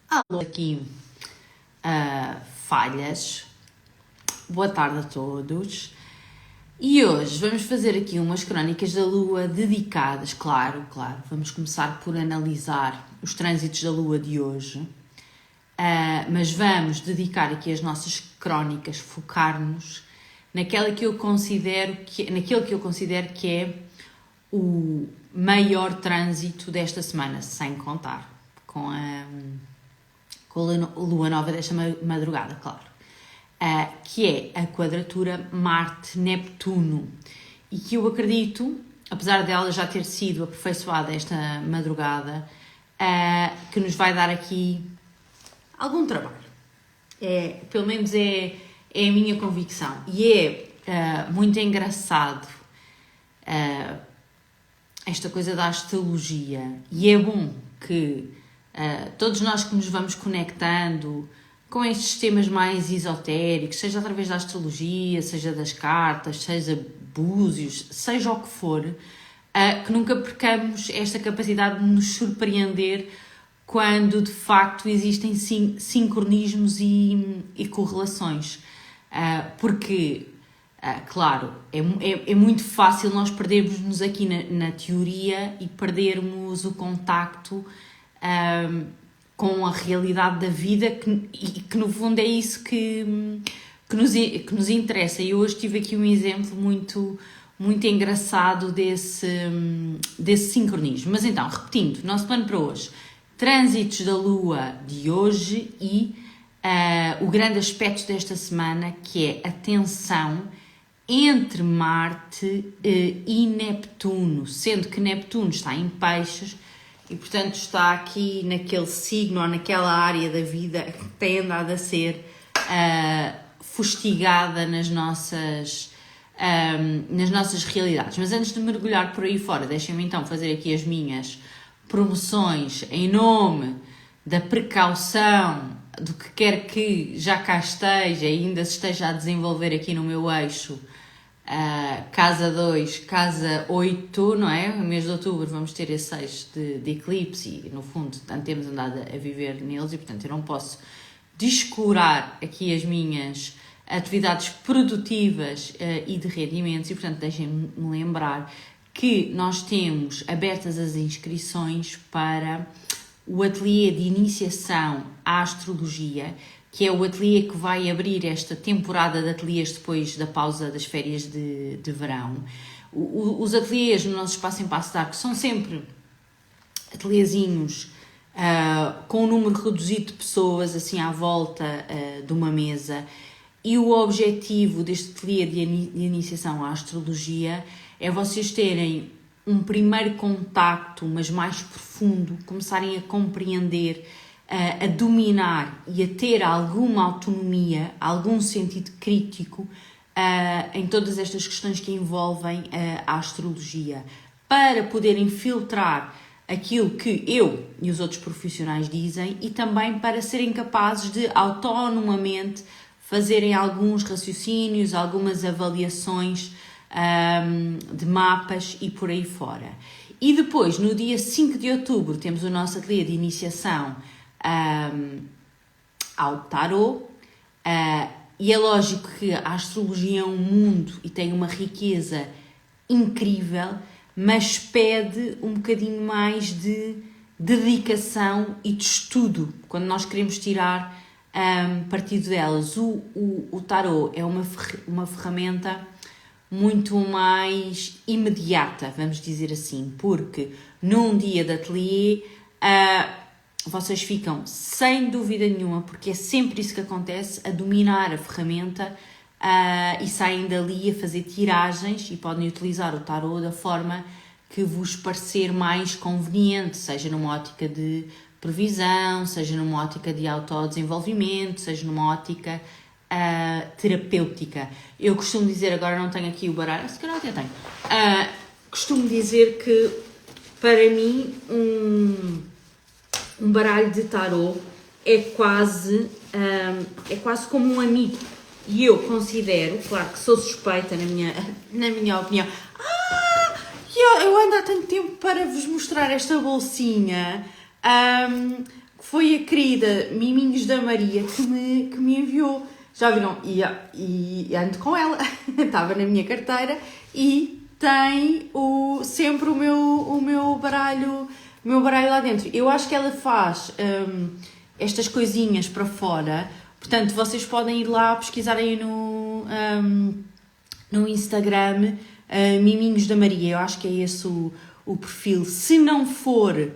Alô, aqui falhas. Boa tarde a todos. E hoje vamos fazer aqui umas crónicas da Lua dedicadas, claro, vamos começar por analisar os trânsitos da Lua de hoje, mas vamos dedicar aqui as nossas crónicas, focar-nos naquilo que eu considero que é o maior trânsito desta semana, sem contar com a Lua Nova desta madrugada, claro. Que é a quadratura Marte-Neptuno, e que eu acredito, apesar dela já ter sido aperfeiçoada esta madrugada, que nos vai dar aqui algum trabalho. Pelo menos é a minha convicção. E é muito engraçado esta coisa da astrologia, e é bom que todos nós que nos vamos conectando com estes temas mais esotéricos, seja através da astrologia, seja das cartas, seja búzios, seja o que for, que nunca percamos esta capacidade de nos surpreender quando de facto existem sincronismos e correlações. Porque, claro, é muito fácil nós perdermos-nos aqui na teoria e perdermos o contacto com a realidade da vida, que no fundo é isso que nos interessa. E hoje tive aqui um exemplo muito engraçado desse sincronismo. Mas então, repetindo, nosso plano para hoje: trânsitos da Lua de hoje e o grande aspecto desta semana, que é a tensão entre Marte e Neptuno, sendo que Neptuno está em Peixes e, portanto, está aqui naquele signo ou naquela área da vida que tem andado a ser fustigada nas nossas realidades. Mas antes de mergulhar por aí fora, deixem-me então fazer aqui as minhas promoções em nome da precaução, do que quer que já cá esteja e ainda se esteja a desenvolver aqui no meu eixo. Casa 2, casa 8, não é? No mês de outubro vamos ter esse eixo de eclipse e, no fundo, temos andado a viver neles e, portanto, eu não posso descurar aqui as minhas atividades produtivas e de rendimentos e, portanto, deixem-me lembrar que nós temos abertas as inscrições para o ateliê de iniciação à astrologia, que é o ateliê que vai abrir esta temporada de ateliês depois da pausa das férias de verão. Os ateliês no nosso espaço em Passo de Arcos são sempre ateliêzinhos com um número reduzido de pessoas, assim à volta de uma mesa, e o objetivo deste ateliê de iniciação à astrologia é vocês terem um primeiro contacto, mas mais profundo, começarem a compreender, a dominar e a ter alguma autonomia, algum sentido crítico em todas estas questões que envolvem a astrologia, para poderem filtrar aquilo que eu e os outros profissionais dizem e também para serem capazes de autonomamente fazerem alguns raciocínios, algumas avaliações de mapas e por aí fora. E depois, no dia 5 de outubro, temos o nosso ateliê de iniciação ao tarot, e é lógico que a astrologia é um mundo e tem uma riqueza incrível, mas pede um bocadinho mais de dedicação e de estudo quando nós queremos tirar partido delas. O tarot é uma ferramenta muito mais imediata, vamos dizer assim, porque num dia de ateliê vocês ficam sem dúvida nenhuma, porque é sempre isso que acontece, a dominar a ferramenta e saem dali a fazer tiragens e podem utilizar o tarot da forma que vos parecer mais conveniente, seja numa ótica de previsão, seja numa ótica de autodesenvolvimento, seja numa ótica terapêutica. Eu costumo dizer, agora não tenho aqui o baralho, se calhar até tenho, costumo dizer que para mim um baralho de tarot é quase como um amigo, e eu considero, claro que sou suspeita na minha opinião. Eu ando há tanto tempo para vos mostrar esta bolsinha, que foi querida Miminhos da Maria que me enviou. Já viram? E ando com ela. Estava na minha carteira e tem sempre o meu baralho lá dentro. Eu acho que ela faz estas coisinhas para fora. Portanto, vocês podem ir lá pesquisar aí no Instagram Miminhos da Maria. Eu acho que é esse o perfil. Se não for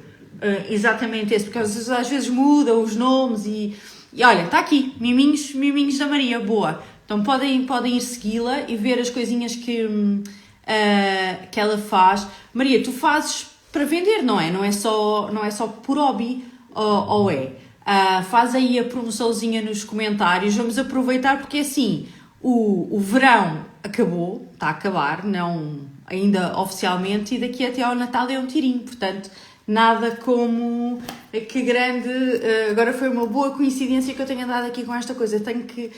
exatamente esse, porque às vezes mudam os nomes e olha, está aqui, Miminhos da Maria, boa. Então podem ir segui-la e ver as coisinhas que ela faz. Maria, tu fazes para vender, não é? Não é só por hobby, ou é? Faz aí a promoçãozinha nos comentários, vamos aproveitar porque assim, o verão acabou, está a acabar, não ainda oficialmente, e daqui até ao Natal é um tirinho, portanto, nada como que grande, agora foi uma boa coincidência que eu tenha andado aqui com esta coisa, tenho que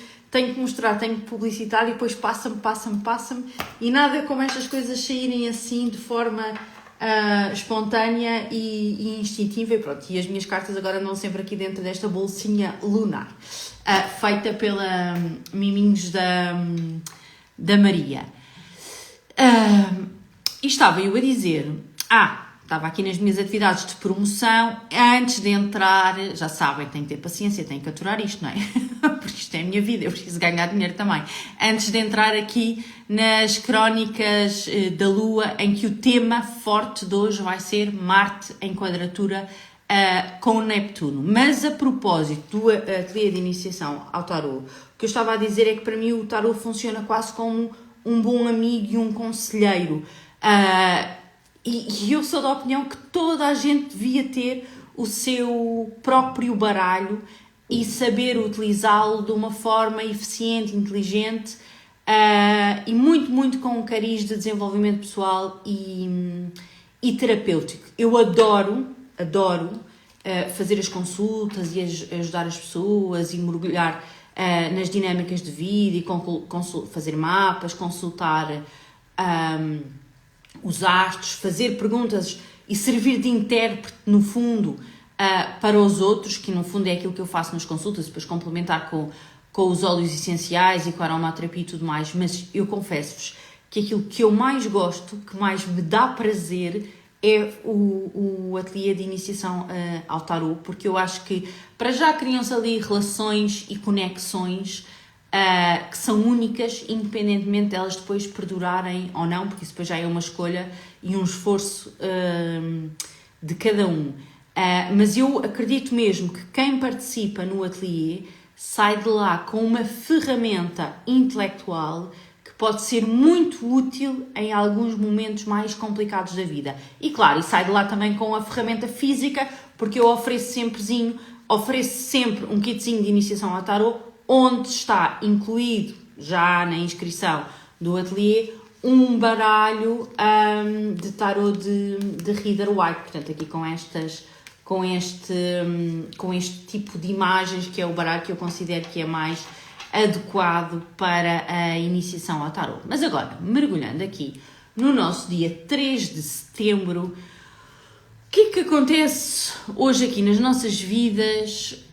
mostrar, tenho que publicitar e depois passa-me, e nada como estas coisas saírem assim de forma espontânea e instintiva, e pronto, e as minhas cartas agora andam sempre aqui dentro desta bolsinha lunar, feita pela Miminhos da Maria. E estava eu a dizer, estava aqui nas minhas atividades de promoção, antes de entrar, já sabem, tenho que ter paciência, tenho que aturar isto, não é? Porque isto é a minha vida, eu preciso ganhar dinheiro também. Antes de entrar aqui nas crónicas da Lua, em que o tema forte de hoje vai ser Marte em quadratura com Neptuno. Mas a propósito do ateliê de iniciação ao tarô, o que eu estava a dizer é que para mim o tarô funciona quase como um bom amigo e um conselheiro. E eu sou da opinião que toda a gente devia ter o seu próprio baralho e saber utilizá-lo de uma forma eficiente, inteligente e muito, muito com um cariz de desenvolvimento pessoal e terapêutico. Eu adoro fazer as consultas e ajudar as pessoas e mergulhar nas dinâmicas de vida e fazer mapas, consultar os astros, fazer perguntas e servir de intérprete, no fundo, para os outros, que no fundo é aquilo que eu faço nas consultas, depois complementar com os óleos essenciais e com a aromaterapia e tudo mais, mas eu confesso-vos que aquilo que eu mais gosto, que mais me dá prazer, é o ateliê de iniciação ao tarô, porque eu acho que para já criam-se ali relações e conexões que são únicas, independentemente delas depois perdurarem ou não, porque isso depois já é uma escolha e um esforço de cada um. Mas eu acredito mesmo que quem participa no ateliê sai de lá com uma ferramenta intelectual que pode ser muito útil em alguns momentos mais complicados da vida. E claro, e sai de lá também com a ferramenta física, porque eu ofereço sempre um kitzinho de iniciação ao tarô, onde está incluído, já na inscrição do ateliê, um baralho de tarô de Rider-Waite, portanto aqui com este tipo de imagens, que é o baralho que eu considero que é mais adequado para a iniciação ao tarô. Mas agora, mergulhando aqui no nosso dia 3 de setembro, o que é que acontece hoje aqui nas nossas vidas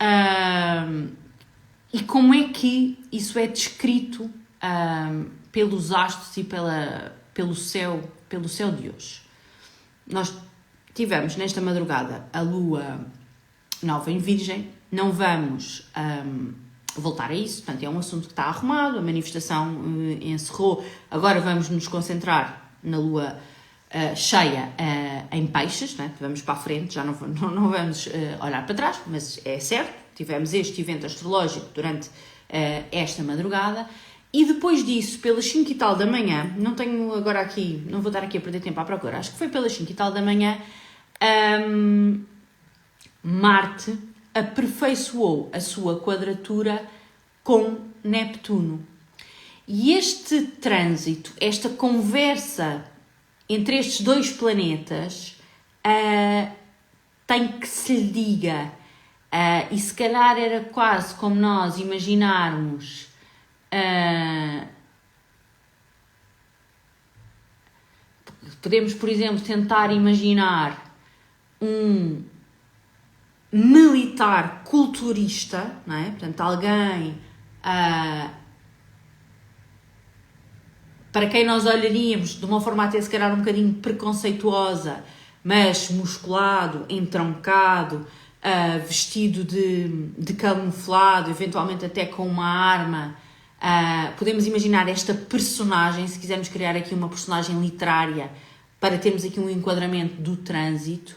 e como é que isso é descrito pelos astros e pelo céu de hoje? Nós tivemos nesta madrugada a lua nova em Virgem, não vamos voltar a isso, portanto é um assunto que está arrumado, a manifestação encerrou, agora vamos nos concentrar na lua cheia em Peixes, né? Vamos para a frente, já não vamos olhar para trás, mas é certo, tivemos este evento astrológico durante esta madrugada. E depois disso, pelas 5 e tal da manhã, não vou estar aqui a perder tempo à procura, acho que foi pelas 5 e tal da manhã, Marte aperfeiçoou a sua quadratura com Neptuno. E este trânsito, esta conversa entre estes dois planetas, tem que se lhe diga, e se calhar era quase como nós imaginarmos podemos, por exemplo, tentar imaginar militar culturista, não é? Portanto, alguém para quem nós olharíamos de uma forma até se calhar um bocadinho preconceituosa, mas musculado, entroncado, vestido de camuflado, eventualmente até com uma arma. Podemos imaginar esta personagem, se quisermos criar aqui uma personagem literária, para termos aqui um enquadramento do trânsito,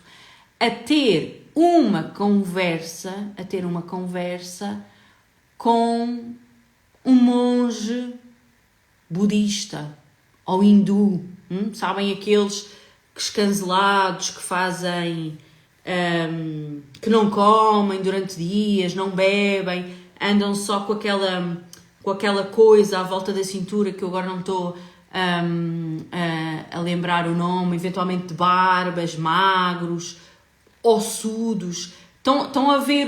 a ter uma conversa com um monge budista ou hindu, sabem, aqueles escancelados que fazem, que não comem durante dias, não bebem, andam só com aquela coisa à volta da cintura que eu agora não estou a lembrar o nome, eventualmente de barbas, magros, ossudos. Estão a ver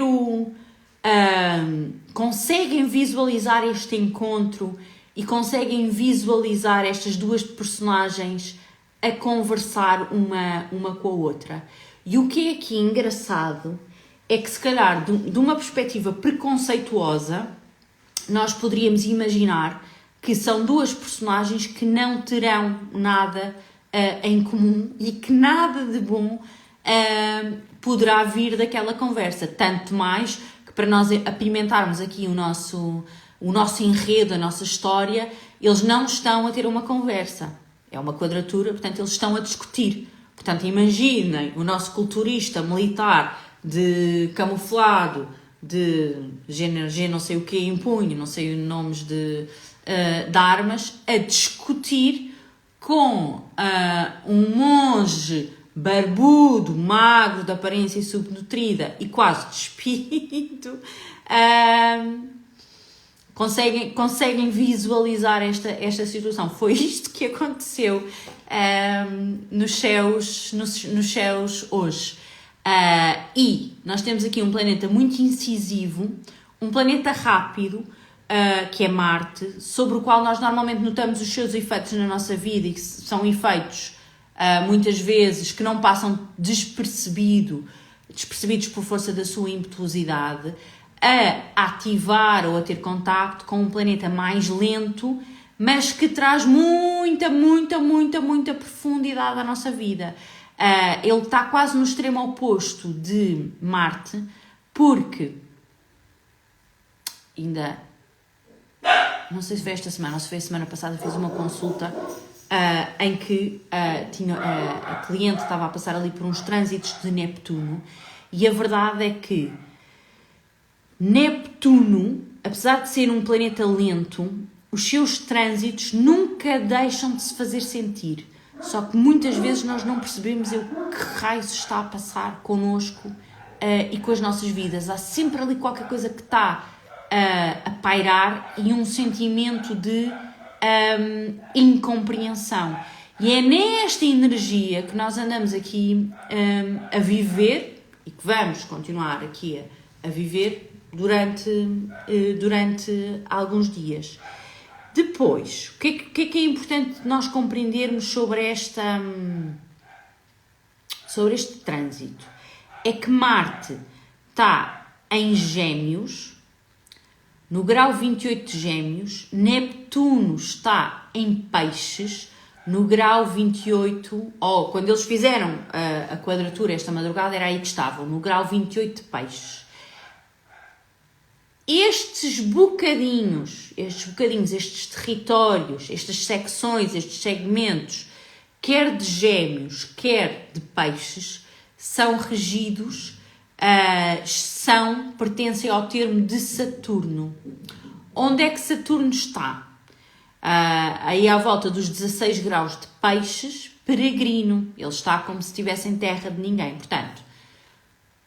conseguem visualizar este encontro e conseguem visualizar estas duas personagens a conversar uma com a outra. E o que é aqui engraçado é que, se calhar, de uma perspectiva preconceituosa, nós poderíamos imaginar que são duas personagens que não terão nada em comum e que nada de bom poderá vir daquela conversa. Tanto mais que, para nós apimentarmos aqui o nosso enredo, a nossa história, eles não estão a ter uma conversa. É uma quadratura, portanto, eles estão a discutir. Portanto, imaginem o nosso culturista militar de camuflado, de G não sei o que em punho, não sei os nomes de armas, a discutir com um monge barbudo, magro, de aparência subnutrida e quase despido. Conseguem visualizar esta situação. Foi isto que aconteceu nos céus hoje. E nós temos aqui um planeta muito incisivo, um planeta rápido, que é Marte, sobre o qual nós normalmente notamos os seus efeitos na nossa vida, e que são efeitos muitas vezes que não passam despercebidos por força da sua impetuosidade, a ativar ou a ter contacto com um planeta mais lento, mas que traz muita profundidade à nossa vida. Ele está quase no extremo oposto de Marte, porque ainda, não sei se foi esta semana ou se foi a semana passada, fiz uma consulta em que a cliente estava a passar ali por uns trânsitos de Neptuno, e a verdade é que Neptuno, apesar de ser um planeta lento, os seus trânsitos nunca deixam de se fazer sentir. Só que muitas vezes nós não percebemos o que raios está a passar connosco e com as nossas vidas. Há sempre ali qualquer coisa que está a pairar e um sentimento de incompreensão. E é nesta energia que nós andamos aqui a viver e que vamos continuar aqui a viver durante alguns dias. Depois, o que é importante nós compreendermos sobre este trânsito? É que Marte está em Gêmeos, no grau 28 de Gêmeos, Neptuno está em Peixes, no grau 28, ou quando eles fizeram a quadratura esta madrugada, era aí que estavam, no grau 28 de Peixes. Estes bocadinhos, estes territórios, estas secções, estes segmentos, quer de Gêmeos, quer de Peixes, são regidos, pertencem ao termo de Saturno. Onde é que Saturno está? Aí à volta dos 16 graus de Peixes, peregrino. Ele está como se estivesse em terra de ninguém. Portanto,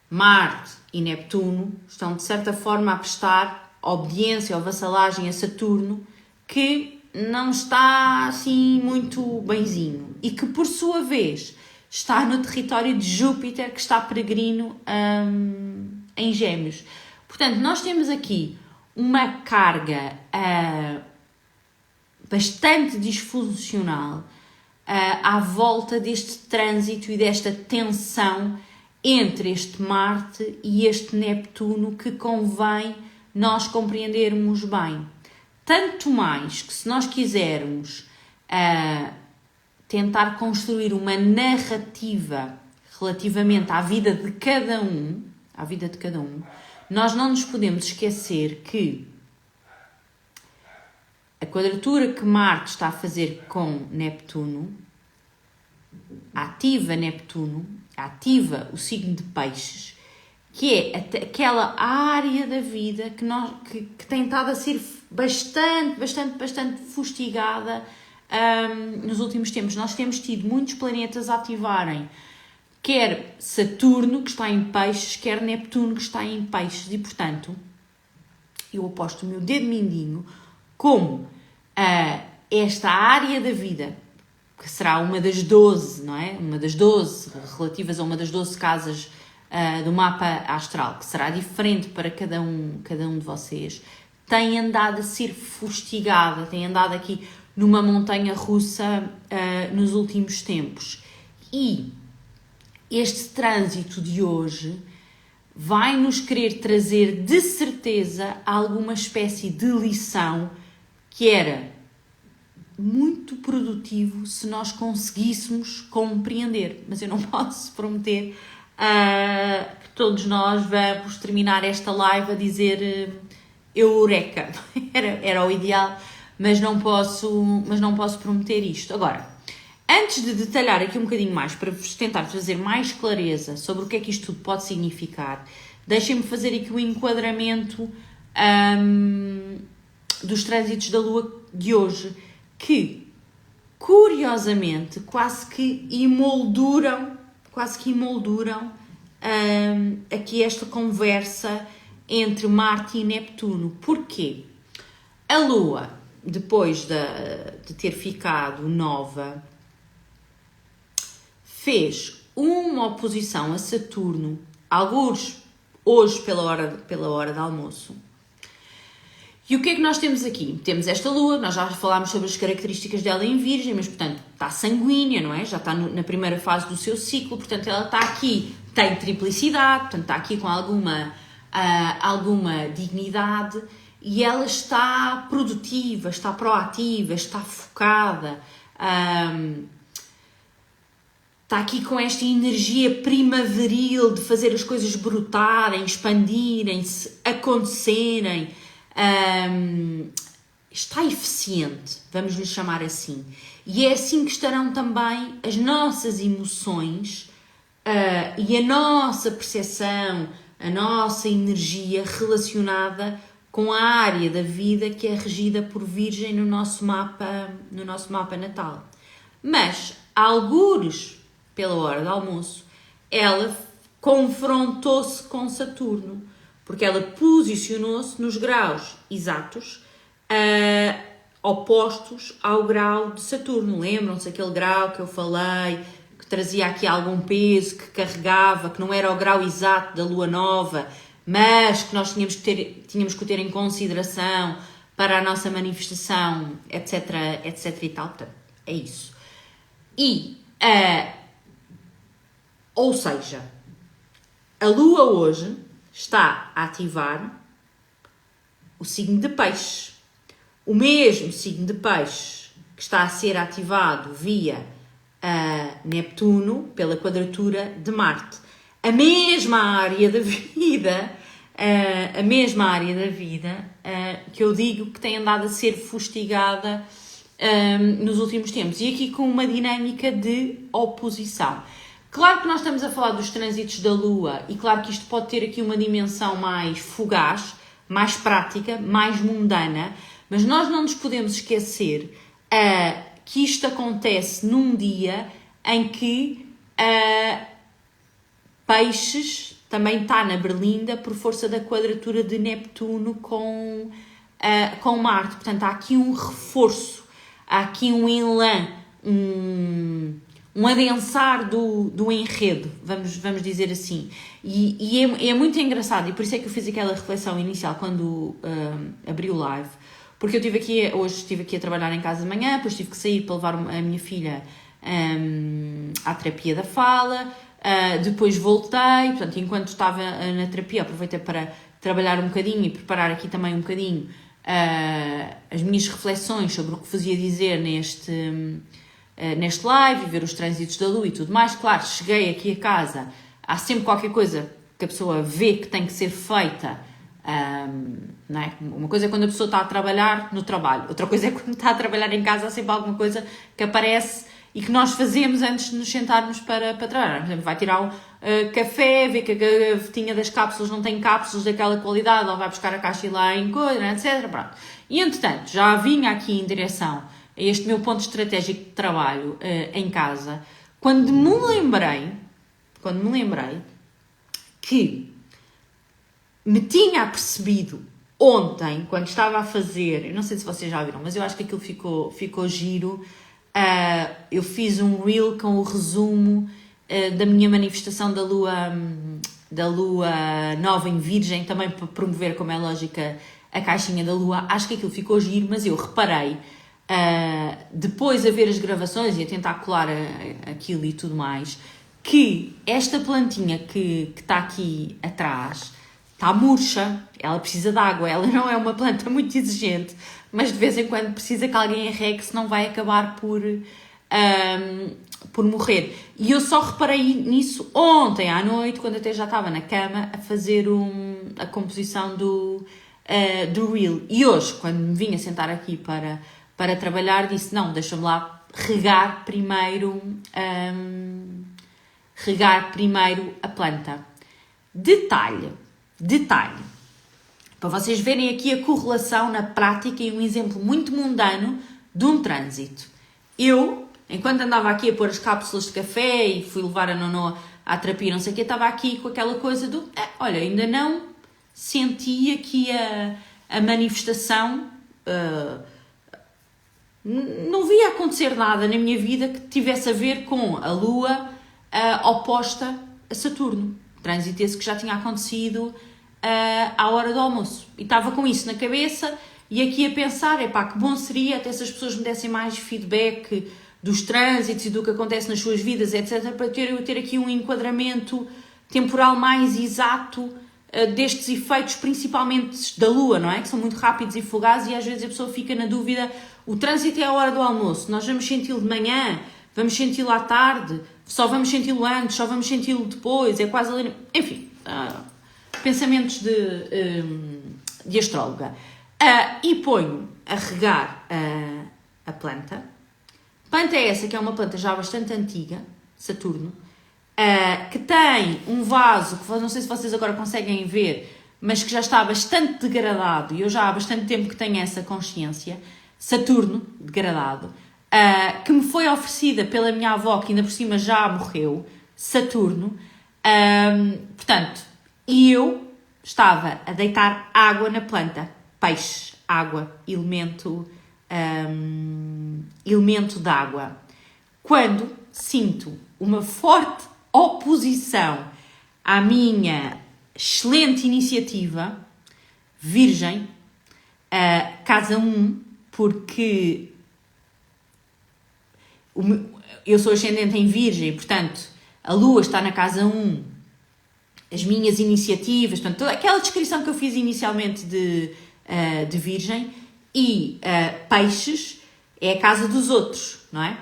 Marte e Neptuno estão de certa forma a prestar obediência ou vassalagem a Saturno, que não está assim muito benzinho e que por sua vez está no território de Júpiter, que está peregrino em Gêmeos. Portanto, nós temos aqui uma carga bastante disfuncional à volta deste trânsito e desta tensão entre este Marte e este Neptuno que convém nós compreendermos bem. Tanto mais que se nós quisermos tentar construir uma narrativa relativamente à vida de cada um, nós não nos podemos esquecer que a quadratura que Marte está a fazer com Neptuno ativa Neptuno, ativa o signo de Peixes, que é aquela área da vida que tem estado a ser bastante fustigada nos últimos tempos. Nós temos tido muitos planetas a ativarem, quer Saturno, que está em Peixes, quer Neptuno, que está em Peixes, e portanto eu aposto o meu dedo mindinho como esta área da vida, que será uma das 12, não é? Uma das 12, relativas a uma das 12 casas do mapa astral, que será diferente para cada um de vocês, tem andado a ser fustigada, tem andado aqui numa montanha russa nos últimos tempos. E este trânsito de hoje vai nos querer trazer de certeza alguma espécie de lição que era muito produtivo se nós conseguíssemos compreender, mas eu não posso prometer que todos nós vamos terminar esta live a dizer eureka, era o ideal, mas não posso prometer isto. Agora, antes de detalhar aqui um bocadinho mais, para vos tentar trazer mais clareza sobre o que é que isto tudo pode significar, deixem-me fazer aqui o enquadramento dos trânsitos da Lua de hoje, que, curiosamente, quase que emolduram aqui esta conversa entre Marte e Neptuno. Porquê? A Lua, depois de ter ficado nova, fez uma oposição a Saturno, alguns hoje pela hora de almoço. E o que é que nós temos aqui? Temos esta Lua, nós já falámos sobre as características dela em Virgem, mas, portanto, está sanguínea, não é? Já está na primeira fase do seu ciclo, portanto, ela está aqui, tem triplicidade, portanto, está aqui com alguma dignidade, e ela está produtiva, está proativa, está focada, está aqui com esta energia primaveril de fazer as coisas brotarem, expandirem-se, acontecerem. Está eficiente, vamos lhe chamar assim, e é assim que estarão também as nossas emoções e a nossa percepção, a nossa energia relacionada com a área da vida que é regida por Virgem no nosso mapa natal. Mas, algures pela hora do almoço, ela confrontou-se com Saturno, porque ela posicionou-se nos graus exatos opostos ao grau de Saturno. Lembram-se aquele grau que eu falei, que trazia aqui algum peso, que carregava, que não era o grau exato da Lua Nova, mas que nós tínhamos que ter em consideração para a nossa manifestação, etc e tal. Portanto, é isso. Ou seja, a Lua hoje está a ativar o signo de Peixes. O mesmo signo de Peixes que está a ser ativado via Neptuno pela quadratura de Marte. A mesma área da vida, que eu digo que tem andado a ser fustigada nos últimos tempos. E aqui com uma dinâmica de oposição. Claro que nós estamos a falar dos trânsitos da Lua e claro que isto pode ter aqui uma dimensão mais fugaz, mais prática, mais mundana, mas nós não nos podemos esquecer que isto acontece num dia em que Peixes também está na berlinda por força da quadratura de Neptuno com Marte. Portanto, há aqui um reforço, há aqui um elan, um adensar do enredo, vamos dizer assim. E é muito engraçado, e por isso é que eu fiz aquela reflexão inicial quando abri o live, porque hoje estive aqui a trabalhar em casa de manhã, depois tive que sair para levar a minha filha à terapia da fala, depois voltei, portanto, enquanto estava na terapia, aproveitei para trabalhar um bocadinho e preparar aqui também um bocadinho as minhas reflexões sobre o que vos ia dizer neste live, ver os trânsitos da Lua e tudo mais. Claro, cheguei aqui a casa, há sempre qualquer coisa que a pessoa vê que tem que ser feita, não é? Uma coisa é quando a pessoa está a trabalhar no trabalho, outra coisa é quando está a trabalhar em casa, há sempre alguma coisa que aparece e que nós fazemos antes de nos sentarmos para trabalhar. Por exemplo, vai tirar um café, ver que a gavetinha das cápsulas não tem cápsulas daquela qualidade, ou vai buscar a caixa e lá em coisa, etc. Pronto. E, entretanto, já vinha aqui em direção a este meu ponto estratégico de trabalho em casa, quando me lembrei que me tinha apercebido ontem, quando estava a fazer, eu não sei se vocês já viram, mas eu acho que aquilo ficou giro. Eu fiz um reel com o resumo da minha manifestação da lua nova em Virgem, também para promover, como é lógica, a caixinha da lua. Acho que aquilo ficou giro, mas eu reparei, depois a ver as gravações e a tentar colar aquilo e tudo mais, que esta plantinha que está aqui atrás está murcha, ela precisa de água, ela não é uma planta muito exigente, mas de vez em quando precisa que alguém a regue, senão vai acabar por morrer. E eu só reparei nisso ontem à noite, quando até já estava na cama a fazer a composição do reel. E hoje, quando me vim a sentar aqui para trabalhar, disse, não, deixa-me lá regar primeiro a planta. Detalhe, para vocês verem aqui a correlação na prática e um exemplo muito mundano de um trânsito. Eu, enquanto andava aqui a pôr as cápsulas de café e fui levar a Nono à terapia, não sei o quê, estava aqui com aquela coisa do, olha, ainda não senti aqui a manifestação, não via acontecer nada na minha vida que tivesse a ver com a Lua oposta a Saturno. Trânsito esse que já tinha acontecido à hora do almoço. E estava com isso na cabeça e aqui a pensar, que bom seria até se as pessoas me dessem mais feedback dos trânsitos e do que acontece nas suas vidas, etc., para eu ter aqui um enquadramento temporal mais exato destes efeitos, principalmente da Lua, não é? Que são muito rápidos e fugazes e às vezes a pessoa fica na dúvida, o trânsito é a hora do almoço, nós vamos senti-lo de manhã, vamos senti-lo à tarde, só vamos senti-lo antes, só vamos senti-lo depois, é quase ali... Enfim, pensamentos de astróloga. E ponho a regar a planta. Planta é essa, que é uma planta já bastante antiga, Saturno, que tem um vaso, que não sei se vocês agora conseguem ver, mas que já está bastante degradado, e eu já há bastante tempo que tenho essa consciência, Saturno, degradado, que me foi oferecida pela minha avó, que ainda por cima já morreu, Saturno, portanto, e eu estava a deitar água na planta, peixe, água, elemento d'água, quando sinto uma forte oposição à minha excelente iniciativa, Virgem, casa 1, porque eu sou ascendente em Virgem, portanto, a Lua está na casa 1, as minhas iniciativas, portanto, toda aquela descrição que eu fiz inicialmente de Virgem, e Peixes é a casa dos outros, não é?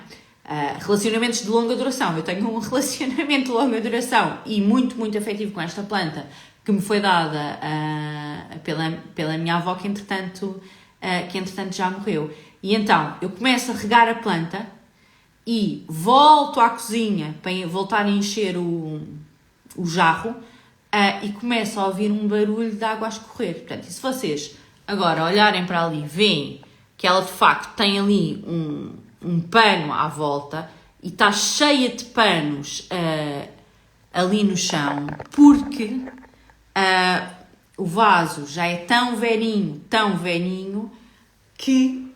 Relacionamentos de longa duração. Eu tenho um relacionamento de longa duração e muito, muito afetivo com esta planta que me foi dada pela minha avó, que entretanto já morreu. E então, eu começo a regar a planta e volto à cozinha para voltar a encher o jarro e começo a ouvir um barulho de água a escorrer. Portanto, e se vocês agora olharem para ali, veem que ela de facto tem ali um pano à volta e está cheia de panos ali no chão, porque o vaso já é tão velhinho, que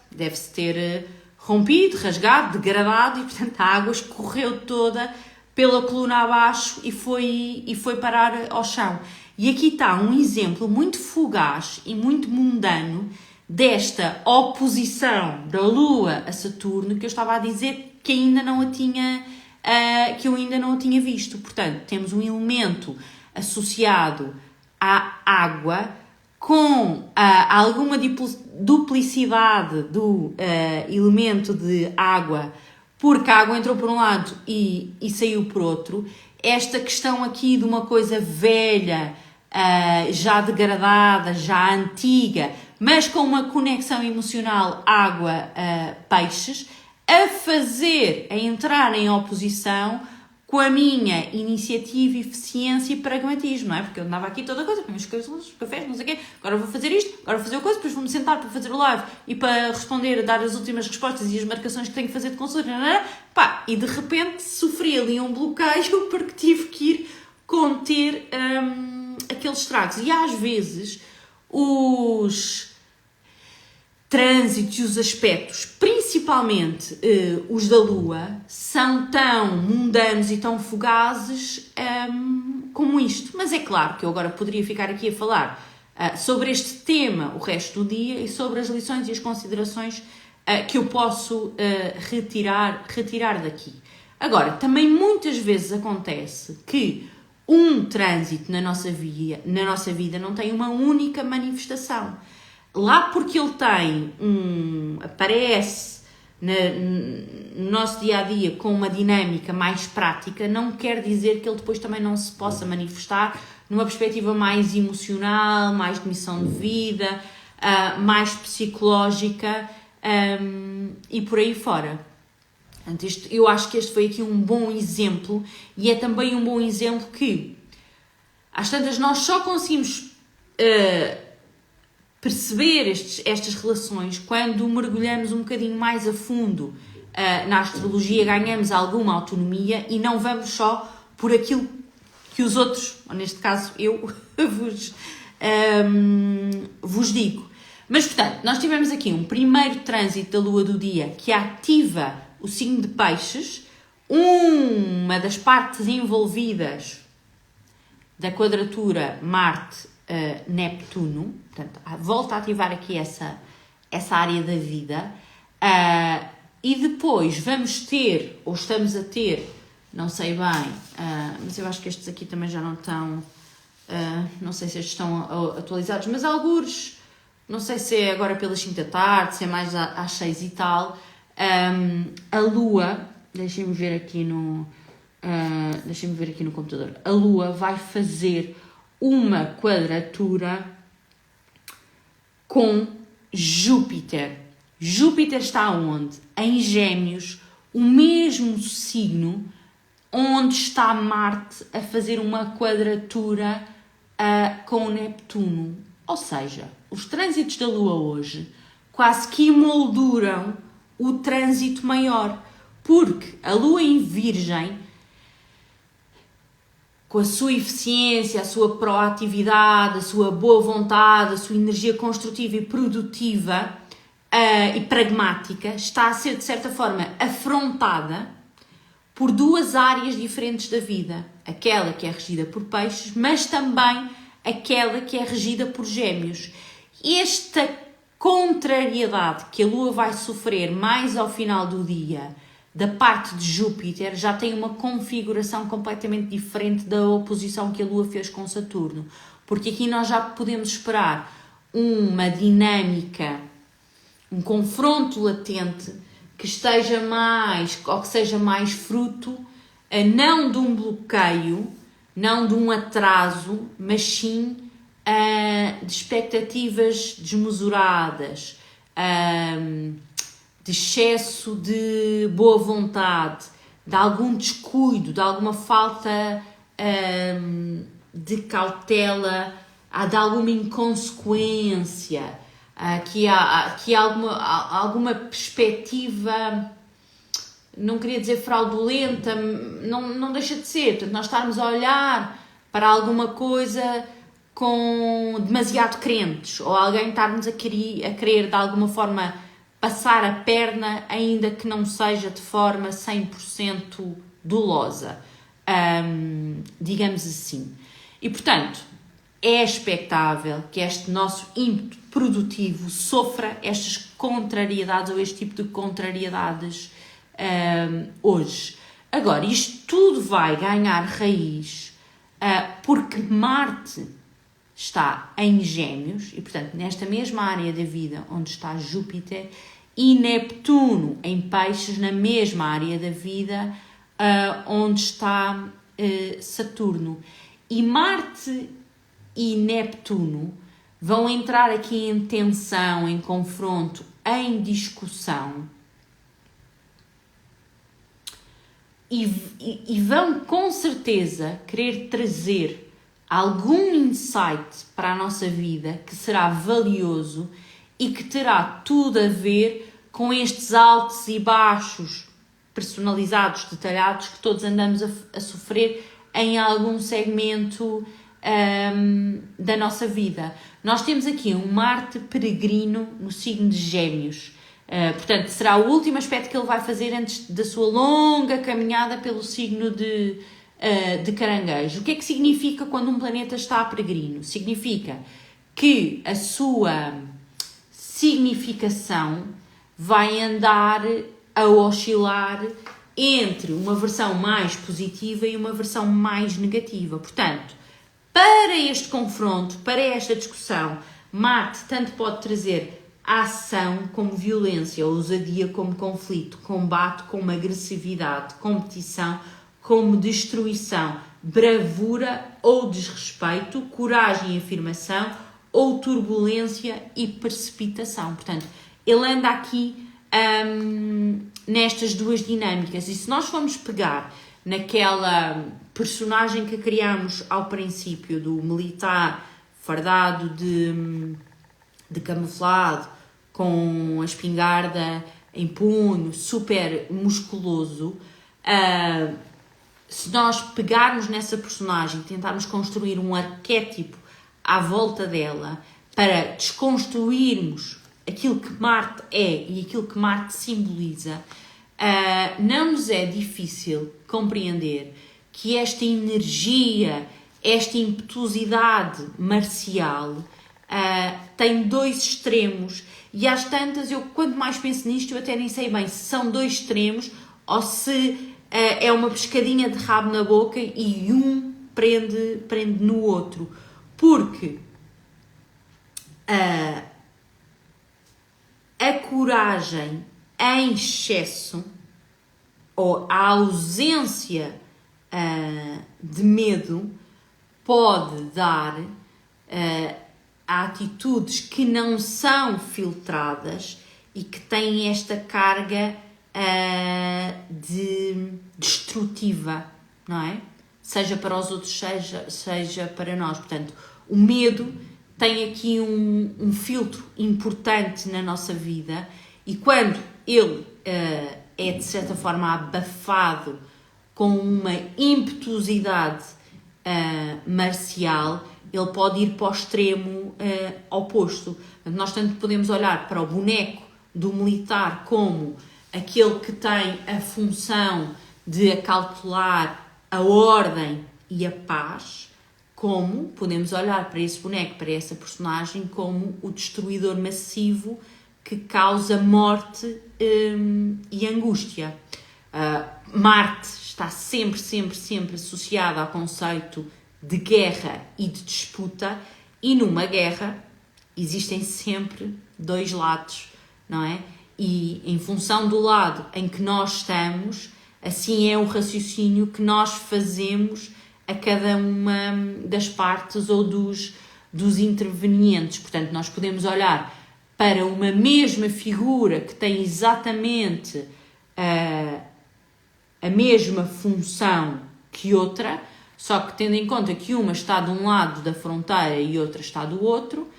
deve-se ter rompido, rasgado, degradado, e portanto a água escorreu toda pela coluna abaixo e foi parar ao chão. E aqui está um exemplo muito fugaz e muito mundano desta oposição da Lua a Saturno, que eu estava a dizer que ainda não a tinha que eu ainda não tinha visto. Portanto, temos um elemento associado à água com alguma duplicidade do elemento de água, porque a água entrou por um lado e saiu por outro. Esta questão aqui de uma coisa velha, já degradada, já antiga, mas com uma conexão emocional água-peixes, a entrar em oposição com a minha iniciativa, eficiência e pragmatismo, não é? Porque eu andava aqui toda a coisa, os cafés, não sei o quê, agora vou fazer isto, agora vou fazer a coisa, depois vou-me sentar para fazer o live e para responder, dar as últimas respostas e as marcações que tenho que fazer de consulta, pá, e de repente sofri ali um bloqueio porque tive que ir conter aqueles estragos. E às vezes os trânsitos e os aspectos, principalmente os da Lua, são tão mundanos e tão fugazes como isto. Mas é claro que eu agora poderia ficar aqui a falar sobre este tema o resto do dia e sobre as lições e as considerações que eu posso retirar daqui. Agora, também muitas vezes acontece que um trânsito na nossa vida não tem uma única manifestação. Lá porque ele aparece no nosso dia-a-dia com uma dinâmica mais prática, não quer dizer que ele depois também não se possa manifestar numa perspectiva mais emocional, mais de missão de vida, mais psicológica e por aí fora. Portanto, eu acho que este foi aqui um bom exemplo e é também um bom exemplo que, às tantas, nós só conseguimos perceber estas relações quando mergulhamos um bocadinho mais a fundo na astrologia, ganhamos alguma autonomia e não vamos só por aquilo que os outros, ou neste caso eu, vos digo. Mas, portanto, nós tivemos aqui um primeiro trânsito da Lua do dia que ativa o signo de Peixes, uma das partes envolvidas da quadratura Marte-Neptuno, portanto, volta a ativar aqui essa área da vida, e depois vamos ter, ou estamos a ter, não sei bem, mas eu acho que estes aqui também já não estão, não sei se estes estão atualizados, mas algures, não sei se é agora pelas 5 da tarde, se é mais às 6 e tal, a Lua, deixem-me ver aqui no computador, a Lua vai fazer uma quadratura com Júpiter. Júpiter está onde? Em Gêmeos, o mesmo signo onde está Marte a fazer uma quadratura com Neptuno. Ou seja, os trânsitos da Lua hoje quase que emolduram o trânsito maior, porque a Lua em Virgem, com a sua eficiência, a sua proatividade, a sua boa vontade, a sua energia construtiva e produtiva e pragmática, está a ser, de certa forma, afrontada por duas áreas diferentes da vida. Aquela que é regida por Peixes, mas também aquela que é regida por Gêmeos. Esta contrariedade que a Lua vai sofrer mais ao final do dia da parte de Júpiter já tem uma configuração completamente diferente da oposição que a Lua fez com Saturno, porque aqui nós já podemos esperar uma dinâmica, um confronto latente que esteja mais, ou que seja mais fruto, não de um bloqueio, não de um atraso, mas sim de expectativas desmesuradas, de excesso de boa vontade, de algum descuido, de alguma falta de cautela, de alguma inconsequência, que há alguma perspectiva, não queria dizer fraudulenta, não deixa de ser. Portanto, nós estarmos a olhar para alguma coisa com demasiado crentes, ou alguém estarmos a querer de alguma forma passar a perna, ainda que não seja de forma 100% dolosa, digamos assim. E, portanto, é expectável que este nosso ímpeto produtivo sofra estas contrariedades, ou este tipo de contrariedades hoje. Agora, isto tudo vai ganhar raiz porque Marte está em Gêmeos e, portanto, nesta mesma área da vida onde está Júpiter, e Neptuno em Peixes, na mesma área da vida onde está Saturno. E Marte e Neptuno vão entrar aqui em tensão, em confronto, em discussão e vão com certeza querer trazer algum insight para a nossa vida que será valioso e que terá tudo a ver com estes altos e baixos personalizados, detalhados, que todos andamos a sofrer em algum segmento da nossa vida. Nós temos aqui um Marte peregrino no signo de Gêmeos. Portanto, será o último aspecto que ele vai fazer antes da sua longa caminhada pelo signo de Caranguejo. O que é que significa quando um planeta está peregrino? Significa que a sua significação vai andar a oscilar entre uma versão mais positiva e uma versão mais negativa. Portanto, para este confronto, para esta discussão, Marte tanto pode trazer ação como violência, ousadia como conflito, combate como agressividade, competição como destruição, bravura ou desrespeito, coragem e afirmação, ou turbulência e precipitação. Portanto, ele anda aqui nestas duas dinâmicas. E se nós formos pegar naquela personagem que criamos ao princípio do militar fardado de camuflado, com a espingarda em punho, super musculoso, se nós pegarmos nessa personagem e tentarmos construir um arquétipo à volta dela para desconstruirmos aquilo que Marte é e aquilo que Marte simboliza, não nos é difícil compreender que esta energia, esta impetuosidade marcial tem dois extremos, e às tantas, eu quanto mais penso nisto, eu até nem sei bem se são dois extremos ou se é uma pescadinha de rabo na boca e um prende no outro, porque a coragem em excesso ou a ausência de medo pode dar a atitudes que não são filtradas e que têm esta carga de destrutiva, não é? Seja para os outros, seja para nós. Portanto, o medo tem aqui um filtro importante na nossa vida, e quando ele é de certa forma abafado com uma impetuosidade marcial, ele pode ir para o extremo oposto. Nós tanto podemos olhar para o boneco do militar como aquele que tem a função de acautelar a ordem e a paz, como podemos olhar para esse boneco, para essa personagem, como o destruidor massivo que causa morte e angústia. Marte está sempre associado ao conceito de guerra e de disputa, e numa guerra existem sempre dois lados, não é? E em função do lado em que nós estamos, assim é o raciocínio que nós fazemos a cada uma das partes ou dos intervenientes. Portanto, nós podemos olhar para uma mesma figura que tem exatamente a mesma função que outra, só que tendo em conta que uma está de um lado da fronteira e outra está do outro,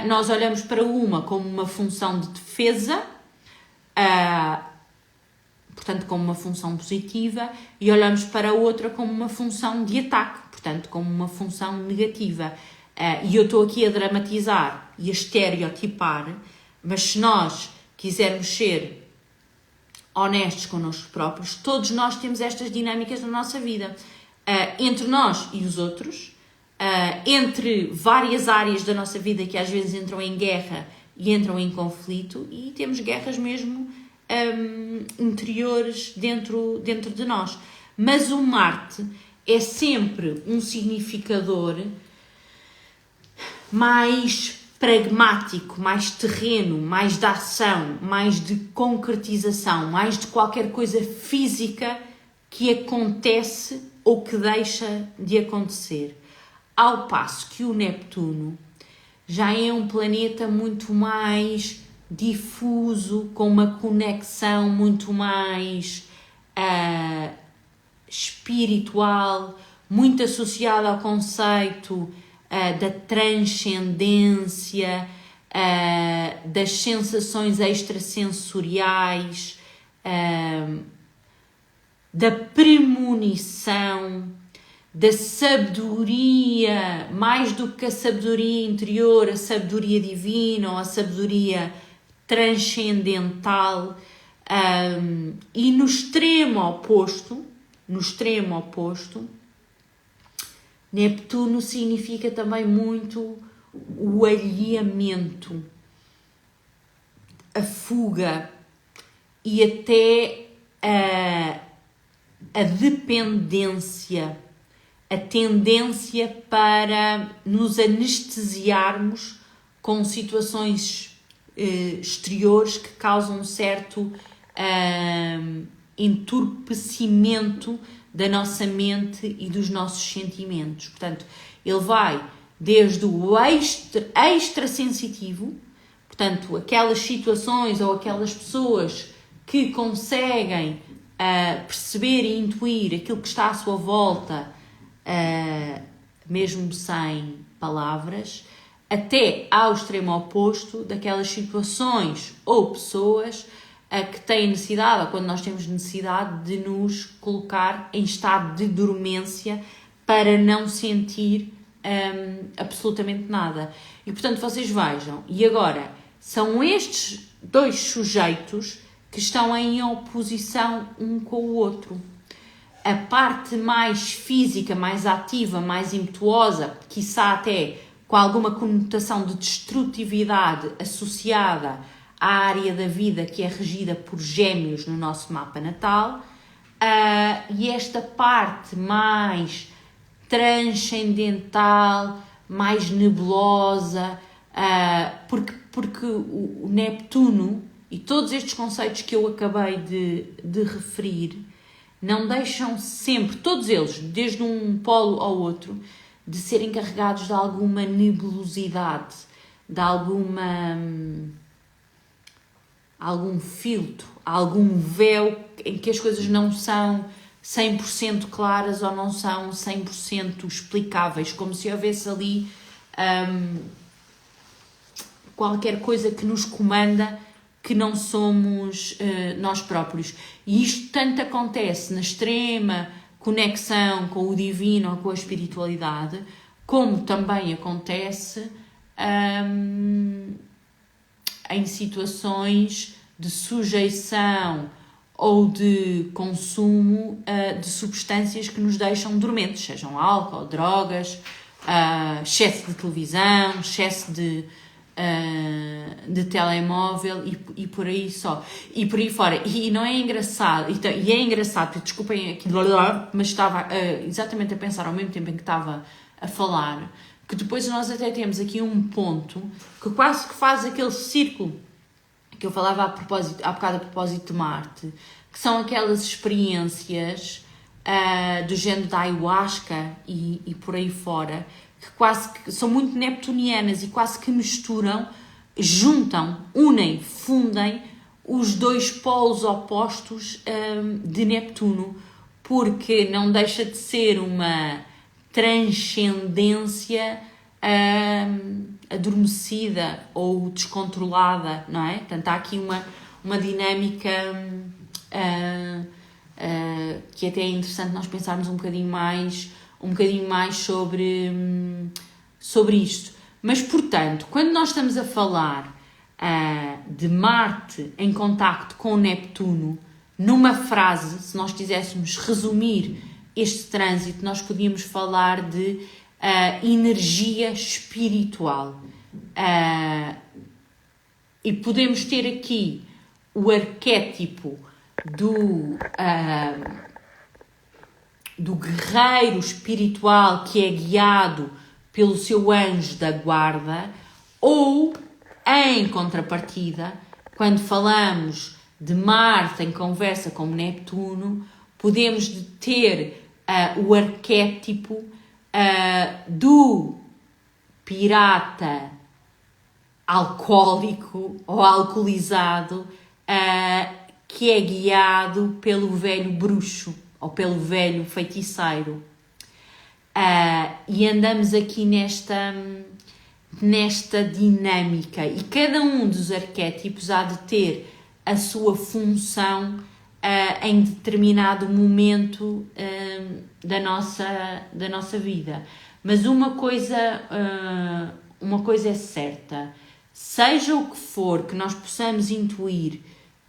nós olhamos para uma como uma função de defesa, portanto como uma função positiva, e olhamos para a outra como uma função de ataque, portanto como uma função negativa. E eu estou aqui a dramatizar e a estereotipar, mas se nós quisermos ser honestos connosco próprios, todos nós temos estas dinâmicas na nossa vida. Entre nós e os outros, entre várias áreas da nossa vida que às vezes entram em guerra e entram em conflito, e temos guerras mesmo interiores dentro de nós. Mas o Marte é sempre um significador mais pragmático, mais terreno, mais de ação, mais de concretização, mais de qualquer coisa física que acontece ou que deixa de acontecer. Ao passo que o Neptuno já é um planeta muito mais difuso, com uma conexão muito mais espiritual, muito associada ao conceito da transcendência, das sensações extrasensoriais, da premonição, da sabedoria, mais do que a sabedoria interior, a sabedoria divina ou a sabedoria transcendental. E no extremo oposto, Neptuno significa também muito o alheamento, a fuga e até a dependência, a tendência para nos anestesiarmos com situações exteriores que causam um certo entorpecimento da nossa mente e dos nossos sentimentos. Portanto, ele vai desde o extrasensitivo, portanto, aquelas situações ou aquelas pessoas que conseguem perceber e intuir aquilo que está à sua volta, mesmo sem palavras, até ao extremo oposto daquelas situações ou pessoas que têm necessidade, ou quando nós temos necessidade de nos colocar em estado de dormência para não sentir absolutamente nada. E portanto vocês vejam, e agora são estes dois sujeitos que estão em oposição um com o outro. A parte mais física, mais ativa, mais impetuosa, quiçá até com alguma conotação de destrutividade associada à área da vida que é regida por Gêmeos no nosso mapa natal, e esta parte mais transcendental, mais nebulosa, porque o Neptuno e todos estes conceitos que eu acabei de referir não deixam sempre, todos eles, desde um polo ao outro, de serem carregados de alguma nebulosidade, de algum filtro, algum véu em que as coisas não são 100% claras ou não são 100% explicáveis, como se houvesse ali qualquer coisa que nos comanda que não somos nós próprios. E isto tanto acontece na extrema conexão com o divino ou com a espiritualidade, como também acontece em situações de sujeição ou de consumo de substâncias que nos deixam dormentes, sejam álcool, drogas, excesso de televisão, excesso de telemóvel e por aí só, e por aí fora. E não é engraçado, e é engraçado, desculpem aqui, mas estava exatamente a pensar ao mesmo tempo em que estava a falar, que depois nós até temos aqui um ponto que quase que faz aquele círculo que eu falava há bocado a propósito de Marte, que são aquelas experiências do género da ayahuasca e por aí fora, que quase que são muito neptunianas e quase que misturam, juntam, unem, fundem os dois polos opostos de Neptuno, porque não deixa de ser uma transcendência adormecida ou descontrolada, não é? Portanto, há aqui uma dinâmica que até é interessante nós pensarmos um bocadinho mais sobre isto. Mas, portanto, quando nós estamos a falar de Marte em contacto com Neptuno, numa frase, se nós quiséssemos resumir este trânsito, nós podíamos falar de energia espiritual. E podemos ter aqui o arquétipo do guerreiro espiritual que é guiado pelo seu anjo da guarda, ou, em contrapartida, quando falamos de Marte em conversa com Neptuno, podemos ter o arquétipo do pirata alcoólico ou alcoolizado que é guiado pelo velho bruxo ou pelo velho feiticeiro. E andamos aqui nesta dinâmica, e cada um dos arquétipos há de ter a sua função em determinado momento da nossa vida. Mas uma coisa é certa: seja o que for que nós possamos intuir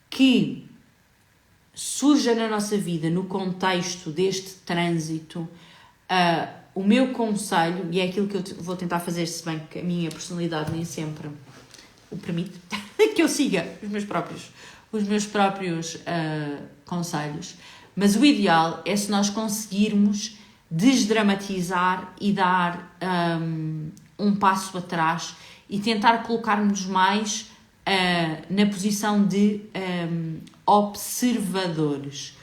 que surja na nossa vida no contexto deste trânsito, o meu conselho, e é aquilo que eu vou tentar fazer, se bem que a minha personalidade nem sempre o permite, que eu siga os meus próprios conselhos, mas o ideal é se nós conseguirmos desdramatizar e dar um passo atrás e tentar colocar-nos mais na posição de observadores,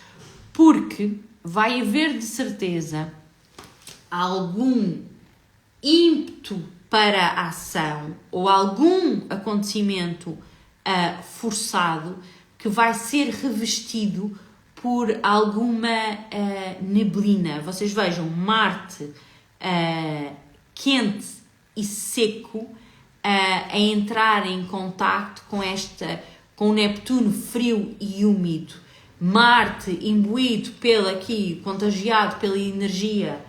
porque vai haver de certeza algum ímpeto para a ação ou algum acontecimento forçado que vai ser revestido por alguma neblina. Vocês vejam Marte quente e seco a entrar em contacto com o Neptuno frio e úmido. Marte imbuído contagiado pela energia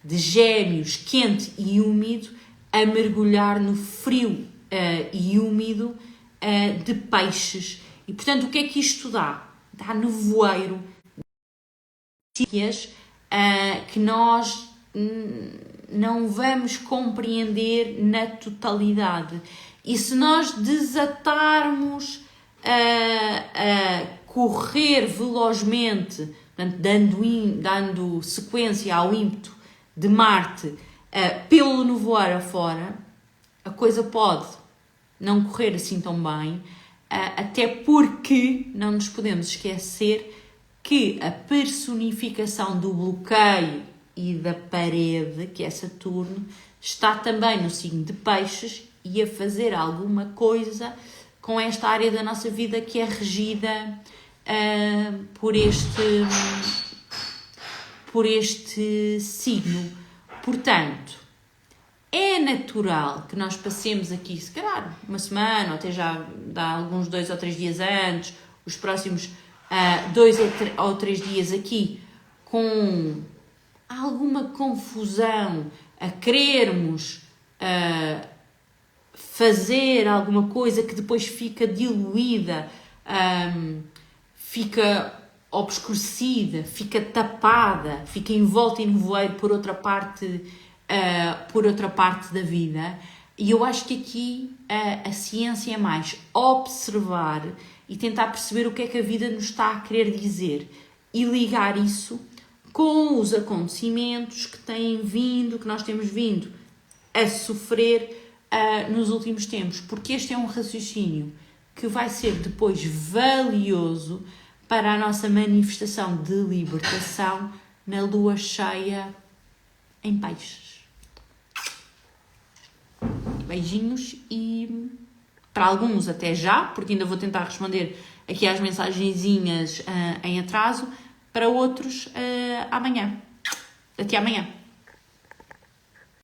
de Gêmeos, quente e úmido, a mergulhar no frio e úmido de Peixes. E, portanto, o que é que isto dá? Dá nevoeiro, que nós não vamos compreender na totalidade. E se nós desatarmos a correr velozmente, portanto, dando sequência ao ímpeto de Marte pelo nevoeiro afora, a coisa pode não correr assim tão bem, até porque não nos podemos esquecer que a personificação do bloqueio e da parede, que é Saturno, está também no signo de Peixes e a fazer alguma coisa com esta área da nossa vida que é regida por este signo. Portanto, é natural que nós passemos aqui, se calhar, uma semana, ou até já dá alguns 2 ou 3 dias antes, os próximos 2 ou 3 dias aqui, com alguma confusão, a querermos fazer alguma coisa que depois fica diluída, fica obscurecida, fica tapada, fica envolta em nevoeiro por outra parte da vida. E eu acho que aqui a ciência é mais observar e tentar perceber o que é que a vida nos está a querer dizer e ligar isso com os acontecimentos que nós temos vindo a sofrer nos últimos tempos, porque este é um raciocínio que vai ser depois valioso para a nossa manifestação de libertação na lua cheia em Peixes. Beijinhos e para alguns até já, porque ainda vou tentar responder aqui às mensagenzinhas em atraso, para outros amanhã. Até amanhã.